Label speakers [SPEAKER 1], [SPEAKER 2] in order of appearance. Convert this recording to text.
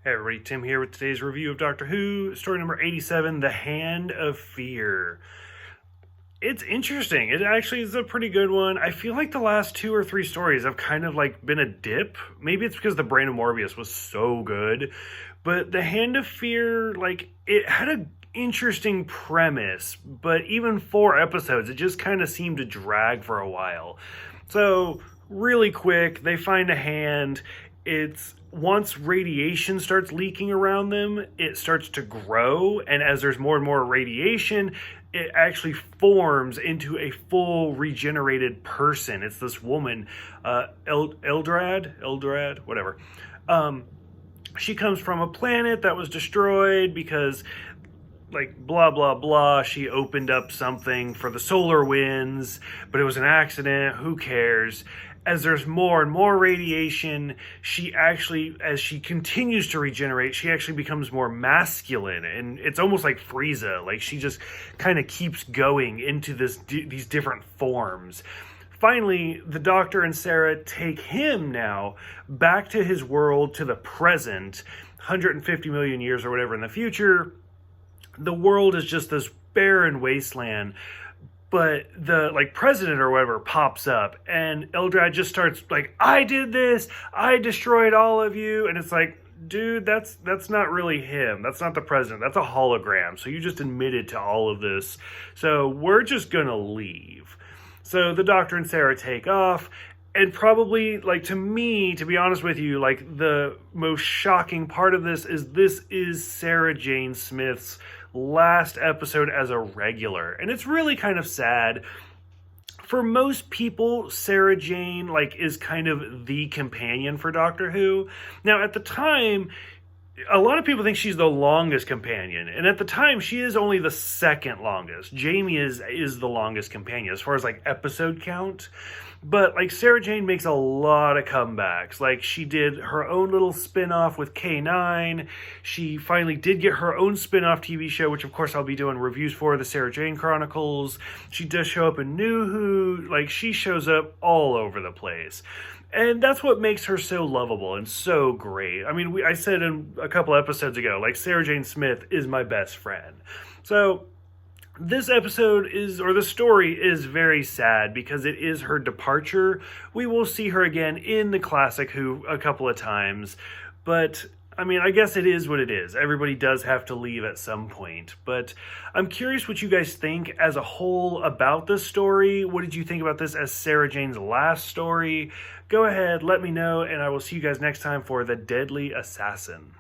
[SPEAKER 1] Hey everybody, Tim here with today's review of Doctor Who, story number 87, The Hand of Fear. It's interesting. It actually is a pretty good one. I feel like the last two or three stories have kind of like been a dip. Maybe it's because the Brain of Morbius was so good. But The Hand of Fear, like, it had a interesting premise, but even 4 episodes, it just kind of seemed to drag for a while. So, really quick, they find a hand. It's once radiation starts leaking around them, it starts to grow, and as there's more and more radiation, it actually forms into a full regenerated person. It's this woman, Eldrad, whatever. She comes from a planet that was destroyed because, like, blah blah blah, she opened up something for the solar winds, but it was an accident. Who cares? As there's more and more radiation, she actually, as she continues to regenerate, she actually becomes more masculine, and it's almost like Frieza. Like, she just kind of keeps going into these different forms. Finally, the Doctor and Sarah take him now back to his world, to the present, 150 million years or whatever in the future. The world is just this barren wasteland, but the, like, president or whatever pops up, and Eldrad just starts like, I did this, I destroyed all of you. And it's like, dude, that's not really him. That's not the president. That's a hologram. So you just admitted to all of this, so we're just gonna leave. So the Doctor and Sarah take off, and probably, like, to me, to be honest with you, like, the most shocking part of this is Sarah Jane Smith's last episode as a regular. And it's really kind of sad. For most people, Sarah Jane, like, is kind of the companion for Doctor Who. Now, at the time, a lot of people think she's the longest companion, and at the time she is only the second longest. Jamie is the longest companion as far as, like, episode count. But, like, Sarah Jane makes a lot of comebacks. Like, she did her own little spin-off with K9. She finally did get her own spin-off TV show, which of course I'll be doing reviews for, the Sarah Jane Chronicles. She does show up in New Who. Like, she shows up all over the place. And that's what makes her so lovable and so great. I mean, I said in a couple episodes ago, like, Sarah Jane Smith is my best friend. So this episode the story is very sad because it is her departure. We will see her again in the classic Who a couple of times, but I mean, I guess it is what it is. Everybody does have to leave at some point. But I'm curious what you guys think as a whole about this story. What did you think about this as Sarah Jane's last story? Go ahead, let me know, and I will see you guys next time for The Deadly Assassin.